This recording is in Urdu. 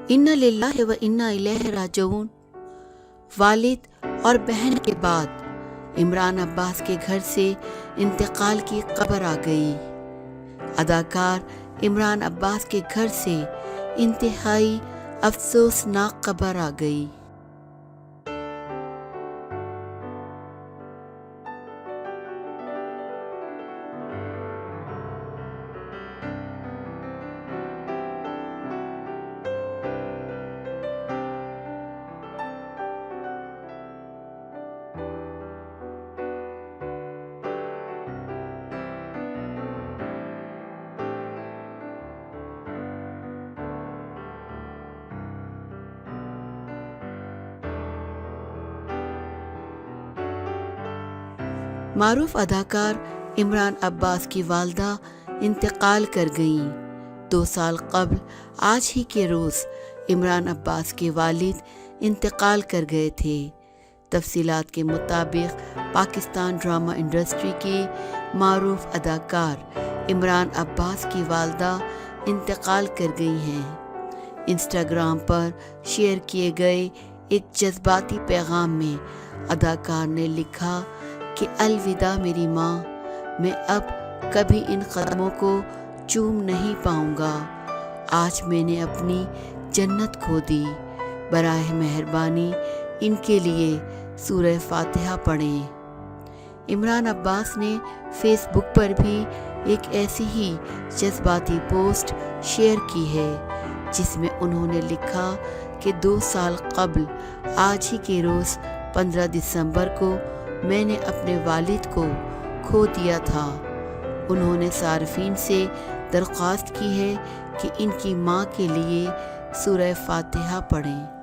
انا للہ و انا الیہ راجعون۔ والد اور بہن کے بعد عمران عباس کے گھر سے انتقال کی خبر آ گئی۔ اداکار عمران عباس کے گھر سے انتہائی افسوسناک خبر آ گئی۔ معروف اداکار عمران عباس کی والدہ انتقال کر گئیں۔ 2 سال قبل آج ہی کے روز عمران عباس کے والد انتقال کر گئے تھے۔ تفصیلات کے مطابق پاکستان ڈرامہ انڈسٹری کے معروف اداکار عمران عباس کی والدہ انتقال کر گئی ہیں۔ انسٹاگرام پر شیئر کیے گئے ایک جذباتی پیغام میں اداکار نے لکھا کہ الوداع میری ماں، میں اب کبھی ان قدموں کو چوم نہیں پاؤں گا۔ آج میں نے اپنی جنت کھو دی۔ براہ مہربانی ان کے لیے سورہ فاتحہ پڑھیں۔ عمران عباس نے فیس بک پر بھی ایک ایسی ہی جذباتی پوسٹ شیئر کی ہے، جس میں انہوں نے لکھا کہ 2 سال قبل آج ہی کے روز 15 دسمبر کو میں نے اپنے والد کو کھو دیا تھا۔ انہوں نے صارفین سے درخواست کی ہے کہ ان کی ماں کے لیے سورہ فاتحہ پڑھیں۔